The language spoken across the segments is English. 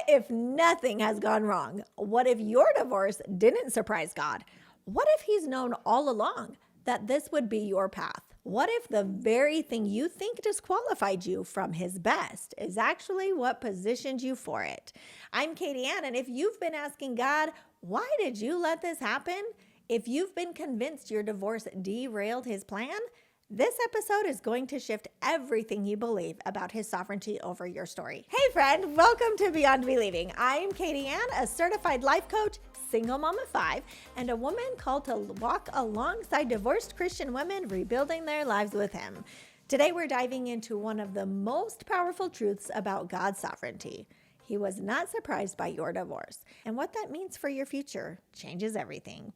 if nothing has gone wrong? What if your divorce didn't surprise God? What if he's known all along that this would be your path? What if the very thing you think disqualified you from his best is actually what positioned you for it? I'm Katie Ann, and if you've been asking God, why did you let this happen? If you've been convinced your divorce derailed his plan, this episode is going to shift everything you believe about his sovereignty over your story. Hey friend, welcome to Beyond Believing. I'm Katie Ann, a certified life coach, single mom of 5, and a woman called to walk alongside divorced Christian women rebuilding their lives with him. Today we're diving into one of the most powerful truths about God's sovereignty. He was not surprised by your divorce, and what that means for your future changes everything.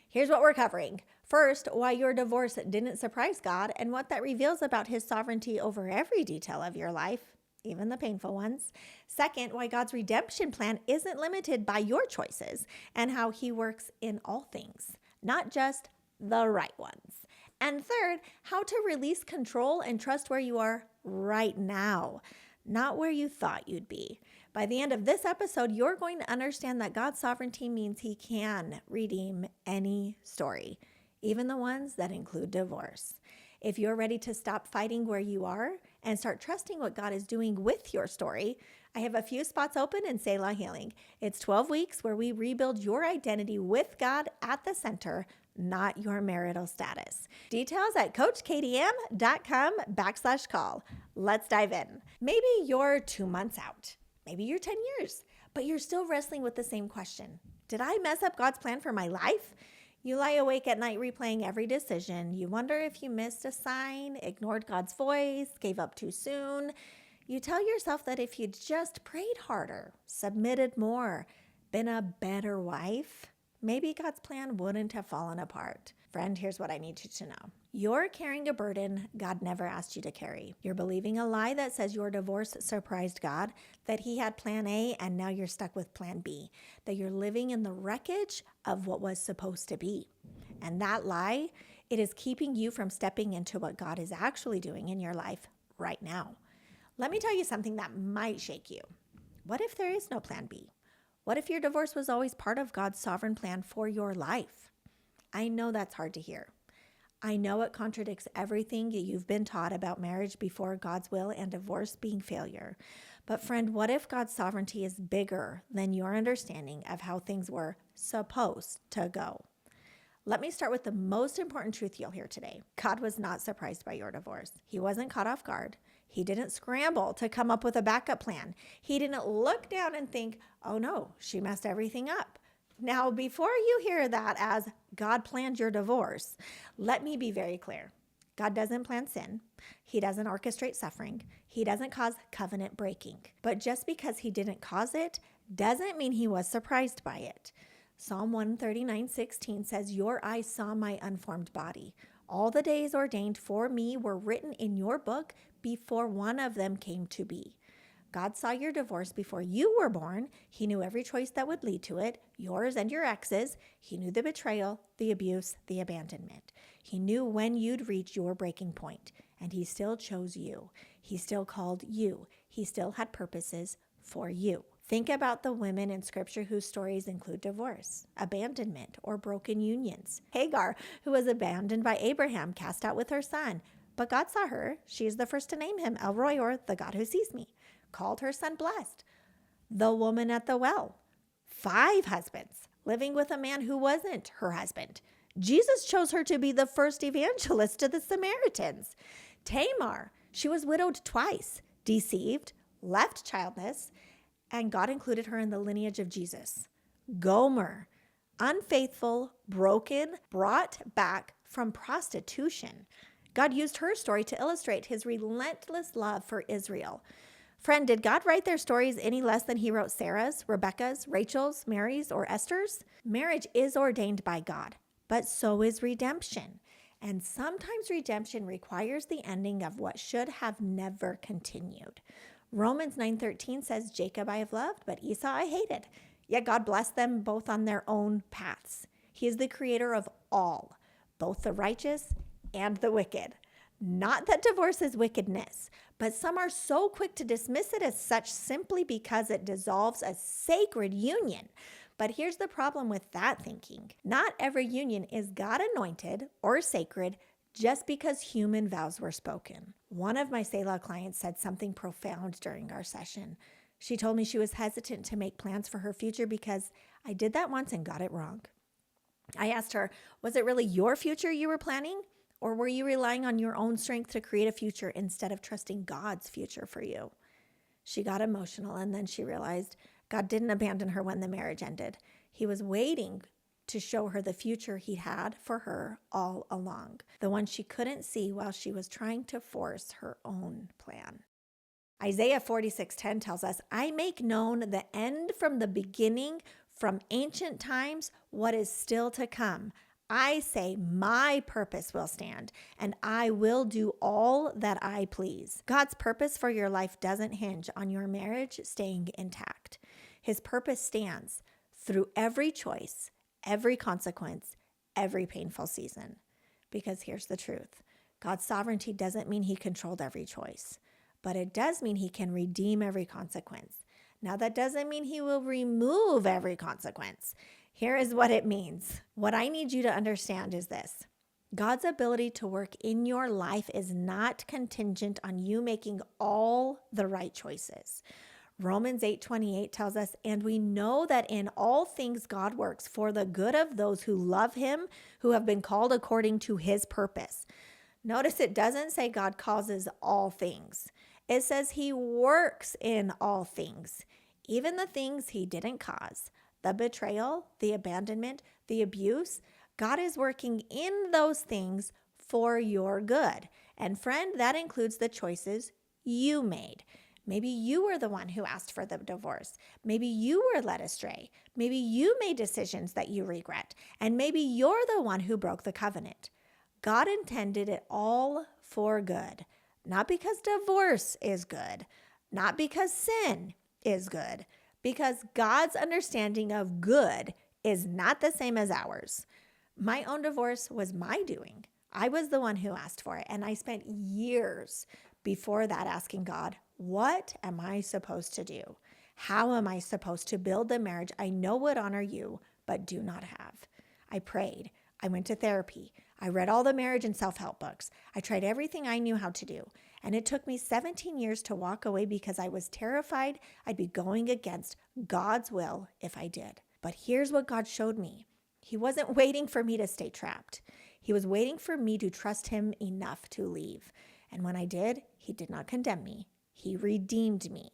Here's what we're covering. First, why your divorce didn't surprise God and what that reveals about his sovereignty over every detail of your life, even the painful ones. Second, why God's redemption plan isn't limited by your choices and how he works in all things, not just the right ones. And third, how to release control and trust where you are right now, not where you thought you'd be. By the end of this episode, you're going to understand that God's sovereignty means he can redeem any story, even the ones that include divorce. If you're ready to stop fighting where you are and start trusting what God is doing with your story, I have a few spots open in Selah Healing. It's 12 weeks where we rebuild your identity with God at the center, not your marital status. Details at coachkatiem.com/call. Let's dive in. Maybe you're 2 months out. Maybe you're 10 years, but you're still wrestling with the same question. Did I mess up God's plan for my life? You lie awake at night replaying every decision. You wonder if you missed a sign, ignored God's voice, gave up too soon. You tell yourself that if you'd just prayed harder, submitted more, been a better wife, maybe God's plan wouldn't have fallen apart. Friend, here's what I need you to know. You're carrying a burden God never asked you to carry. You're believing a lie that says your divorce surprised God, that he had plan A and now you're stuck with plan B, that you're living in the wreckage of what was supposed to be. And that lie, it is keeping you from stepping into what God is actually doing in your life right now. Let me tell you something that might shake you. What if there is no plan B? What if your divorce was always part of God's sovereign plan for your life? I know that's hard to hear. I know it contradicts everything you've been taught about marriage before God's will and divorce being failure. But friend, what if God's sovereignty is bigger than your understanding of how things were supposed to go? Let me start with the most important truth you'll hear today. God was not surprised by your divorce. He wasn't caught off guard. He didn't scramble to come up with a backup plan. He didn't look down and think, oh no, she messed everything up. Now, before you hear that as God planned your divorce, let me be very clear. God doesn't plan sin. He doesn't orchestrate suffering. He doesn't cause covenant breaking. But just because he didn't cause it doesn't mean he was surprised by it. Psalm 139:16 says, your eyes saw my unformed body. All the days ordained for me were written in your book before one of them came to be. God saw your divorce before you were born. He knew every choice that would lead to it, yours and your ex's. He knew the betrayal, the abuse, the abandonment. He knew when you'd reach your breaking point, and he still chose you. He still called you. He still had purposes for you. Think about the women in scripture whose stories include divorce, abandonment, or broken unions. Hagar, who was abandoned by Abraham, cast out with her son. But God saw her. She is the first to name him El Roi, or the God who sees me. Called her son blessed. The woman at the well, 5 husbands, living with a man who wasn't her husband. Jesus chose her to be the first evangelist to the Samaritans. Tamar, she was widowed twice, deceived, left childless, and God included her in the lineage of Jesus. Gomer, unfaithful, broken, brought back from prostitution. God used her story to illustrate his relentless love for Israel. Friend, did God write their stories any less than he wrote Sarah's, Rebecca's, Rachel's, Mary's, or Esther's? Marriage is ordained by God, but so is redemption. And sometimes redemption requires the ending of what should have never continued. Romans 9:13 says, Jacob I have loved, but Esau I hated. Yet God blessed them both on their own paths. He is the creator of all, both the righteous and the wicked. Not that divorce is wickedness, but some are so quick to dismiss it as such simply because it dissolves a sacred union. But here's the problem with that thinking. Not every union is God anointed or sacred just because human vows were spoken. One of my Selah clients said something profound during our session. She told me she was hesitant to make plans for her future because I did that once and got it wrong. I asked her, was it really your future you were planning? Or were you relying on your own strength to create a future instead of trusting God's future for you? She got emotional, and then she realized God didn't abandon her when the marriage ended. He was waiting to show her the future he had for her all along, the one she couldn't see while she was trying to force her own plan. Isaiah 46:10 tells us, I make known the end from the beginning, from ancient times, what is still to come. I say my purpose will stand, and I will do all that I please. God's purpose for your life doesn't hinge on your marriage staying intact. His purpose stands through every choice, every consequence, every painful season. Because here's the truth. God's sovereignty doesn't mean he controlled every choice, but it does mean he can redeem every consequence. Now, that doesn't mean he will remove every consequence. Here is what it means. What I need you to understand is this. God's ability to work in your life is not contingent on you making all the right choices. Romans 8:28 tells us, and we know that in all things God works for the good of those who love him, who have been called according to his purpose. Notice it doesn't say God causes all things. It says he works in all things, even the things he didn't cause. The betrayal, the abandonment, the abuse, God is working in those things for your good. And friend, that includes the choices you made. Maybe you were the one who asked for the divorce. Maybe you were led astray. Maybe you made decisions that you regret. And maybe you're the one who broke the covenant. God intended it all for good. Not because divorce is good. Not because sin is good. Because God's understanding of good is not the same as ours. My own divorce was my doing. I was the one who asked for it. And I spent years before that asking God, what am I supposed to do? How am I supposed to build the marriage I know would honor you, but do not have? I prayed. I went to therapy. I read all the marriage and self-help books. I tried everything I knew how to do. And it took me 17 years to walk away because I was terrified I'd be going against God's will if I did. But here's what God showed me. He wasn't waiting for me to stay trapped. He was waiting for me to trust him enough to leave. And when I did, he did not condemn me. He redeemed me.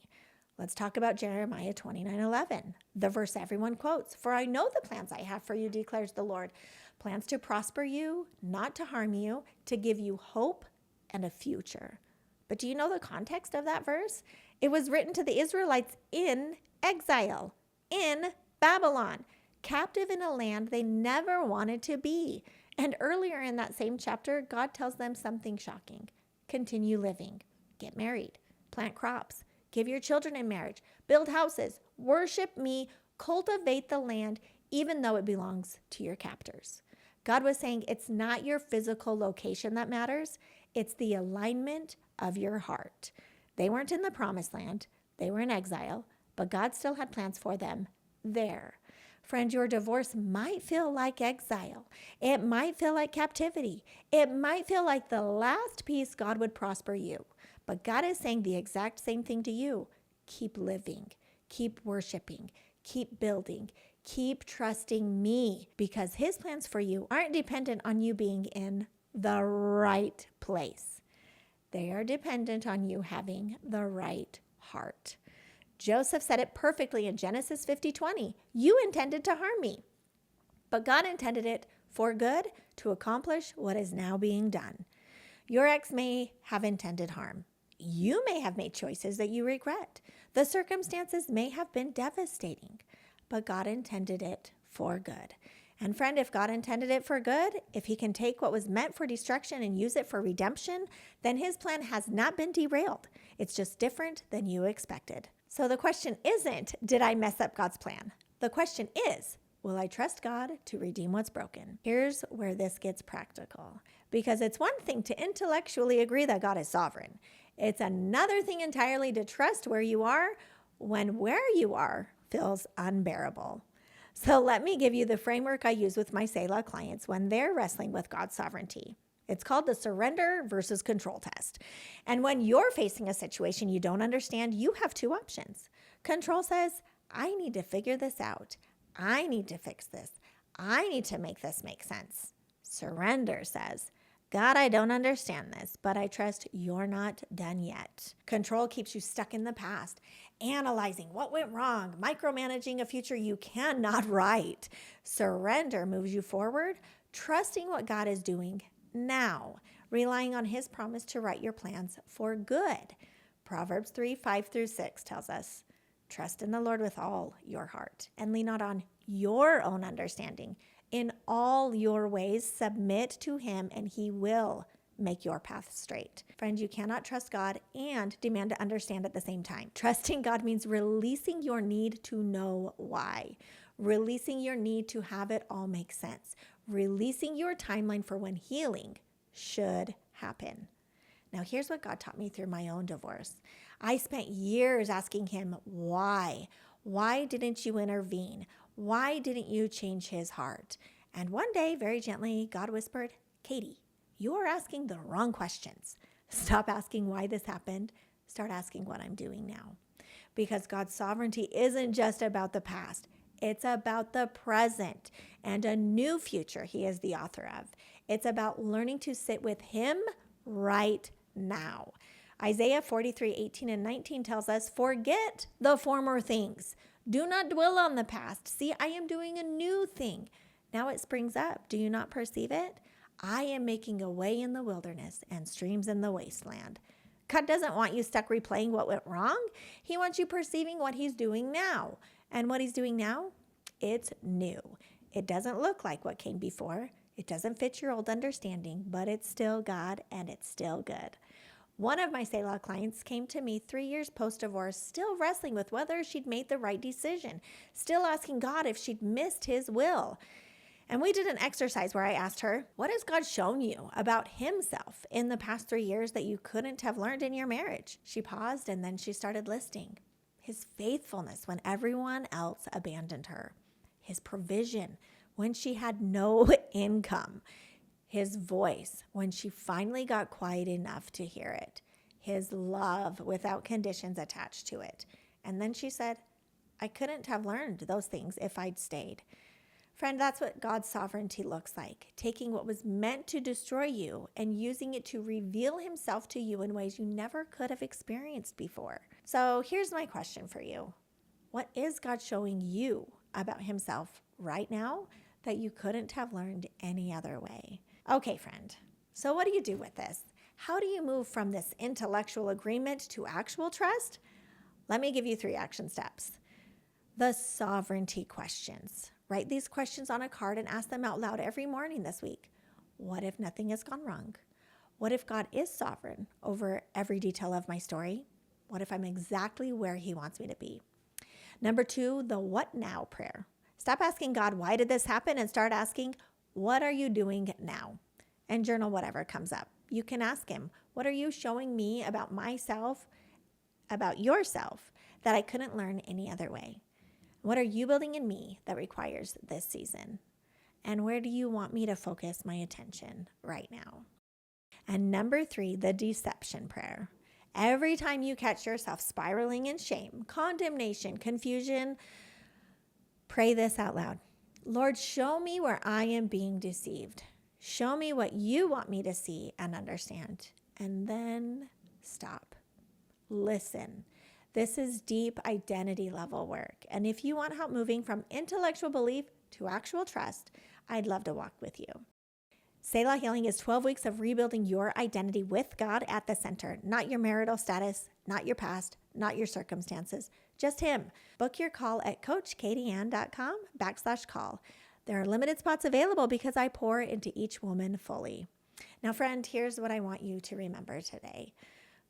Let's talk about Jeremiah 29:11, the verse everyone quotes. For I know the plans I have for you, declares the Lord. Plans to prosper you, not to harm you, to give you hope and a future. But do you know the context of that verse? It was written to the Israelites in exile, in Babylon, captive in a land they never wanted to be. And earlier in that same chapter, God tells them something shocking. Continue living, get married, plant crops, give your children in marriage, build houses, worship me, cultivate the land, even though it belongs to your captors. God was saying it's not your physical location that matters. It's the alignment of your heart. They weren't in the promised land. They were in exile, but God still had plans for them there. Friend, your divorce might feel like exile. It might feel like captivity. It might feel like the last piece God would prosper you. But God is saying the exact same thing to you. Keep living. Keep worshiping. Keep building. Keep trusting me, because his plans for you aren't dependent on you being in the right place. They are dependent on you having the right heart. Joseph said it perfectly in Genesis 50:20. You intended to harm me, but God intended it for good to accomplish what is now being done. Your ex may have intended harm. You may have made choices that you regret. The circumstances may have been devastating, but God intended it for good. And friend, if God intended it for good, if he can take what was meant for destruction and use it for redemption, then his plan has not been derailed. It's just different than you expected. So the question isn't, did I mess up God's plan? The question is, will I trust God to redeem what's broken? Here's where this gets practical. Because it's one thing to intellectually agree that God is sovereign. It's another thing entirely to trust where you are when where you are feels unbearable. So let me give you the framework I use with my Selah clients when they're wrestling with God's sovereignty. It's called the surrender versus control test. And when you're facing a situation you don't understand, you have two options. Control says, I need to figure this out. I need to fix this. I need to make this make sense. Surrender says, God, I don't understand this, but I trust you're not done yet. Control keeps you stuck in the past, analyzing what went wrong, micromanaging a future you cannot write. Surrender moves you forward, trusting what God is doing now, relying on his promise to write your plans for good. Proverbs 3:5-6 tells us, trust in the Lord with all your heart and lean not on your own understanding. In all your ways, submit to him and he will make your path straight. Friend, you cannot trust God and demand to understand at the same time. Trusting God means releasing your need to know why, releasing your need to have it all make sense, releasing your timeline for when healing should happen. Now, here's what God taught me through my own divorce. I spent years asking him, why? Why didn't you intervene? Why didn't you change his heart? And one day, very gently, God whispered, Katie, you are asking the wrong questions. Stop asking why this happened. Start asking what I'm doing now. Because God's sovereignty isn't just about the past. It's about the present and a new future he is the author of. It's about learning to sit with him right now. Isaiah 43:18-19 tells us, forget the former things. Do not dwell on the past. See, I am doing a new thing. Now it springs up. Do you not perceive it? I am making a way in the wilderness and streams in the wasteland. God doesn't want you stuck replaying what went wrong. He wants you perceiving what he's doing now. And what he's doing now, it's new. It doesn't look like what came before. It doesn't fit your old understanding, but it's still God and it's still good. One of my Selah clients came to me 3 years post-divorce, still wrestling with whether she'd made the right decision, still asking God if she'd missed his will. And we did an exercise where I asked her, what has God shown you about himself in the past 3 years that you couldn't have learned in your marriage? She paused and then she started listing. His faithfulness when everyone else abandoned her. His provision when she had no income. His voice when she finally got quiet enough to hear it. His love without conditions attached to it. And then she said, I couldn't have learned those things if I'd stayed. Friend, that's what God's sovereignty looks like. Taking what was meant to destroy you and using it to reveal himself to you in ways you never could have experienced before. So here's my question for you. What is God showing you about himself right now that you couldn't have learned any other way? Okay, friend. So what do you do with this? How do you move from this intellectual agreement to actual trust? Let me give you 3 action steps. The sovereignty questions. Write these questions on a card and ask them out loud every morning this week. What if nothing has gone wrong? What if God is sovereign over every detail of my story? What if I'm exactly where he wants me to be? Number 2, the what now prayer. Stop asking God, why did this happen? And start asking, what are you doing now? And journal whatever comes up. You can ask him, what are you showing me about myself, about yourself, that I couldn't learn any other way? What are you building in me that requires this season? And where do you want me to focus my attention right now? And number 3, the deception prayer. Every time you catch yourself spiraling in shame, condemnation, confusion, pray this out loud. Lord, show me where I am being deceived. Show me what you want me to see and understand. And then stop. Listen. This is deep identity level work. And if you want help moving from intellectual belief to actual trust, I'd love to walk with you. Selah Healing is 12 weeks of rebuilding your identity with God at the center, not your marital status, not your past, not your circumstances, just him. Book your call at coachkatieann.com/call. There are limited spots available because I pour into each woman fully. Now, friend, here's what I want you to remember today.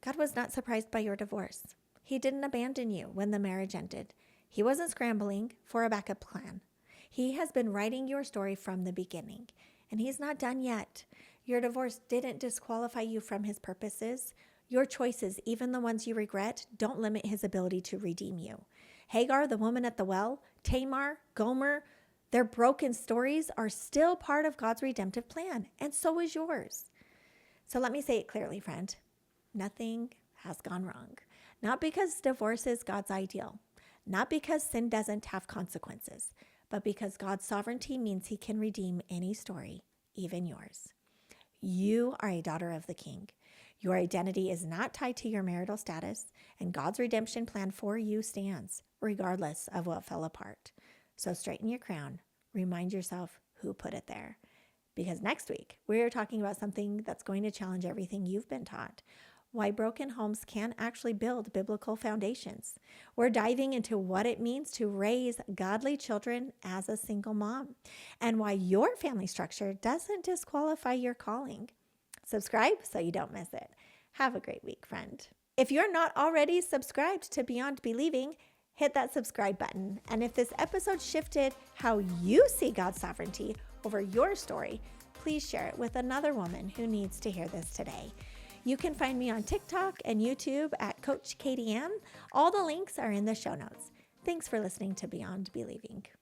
God was not surprised by your divorce. He didn't abandon you when the marriage ended. He wasn't scrambling for a backup plan. He has been writing your story from the beginning, and he's not done yet. Your divorce didn't disqualify you from his purposes. Your choices, even the ones you regret, don't limit his ability to redeem you. Hagar, the woman at the well, Tamar, Gomer, their broken stories are still part of God's redemptive plan, and so is yours. So let me say it clearly, friend. Nothing has gone wrong. Not because divorce is God's ideal, not because sin doesn't have consequences, but because God's sovereignty means he can redeem any story, even yours. You are a daughter of the King. Your identity is not tied to your marital status, and God's redemption plan for you stands, regardless of what fell apart. So straighten your crown. Remind yourself who put it there. Because next week, we're talking about something that's going to challenge everything you've been taught. Why broken homes can actually build biblical foundations. We're diving into what it means to raise godly children as a single mom, and why your family structure doesn't disqualify your calling. Subscribe so you don't miss it. Have a great week, friend. If you're not already subscribed to Beyond Believing, hit that subscribe button. And if this episode shifted how you see God's sovereignty over your story, please share it with another woman who needs to hear this today. You can find me on TikTok and YouTube at Coach Katie Ann. All the links are in the show notes. Thanks for listening to Beyond Believing.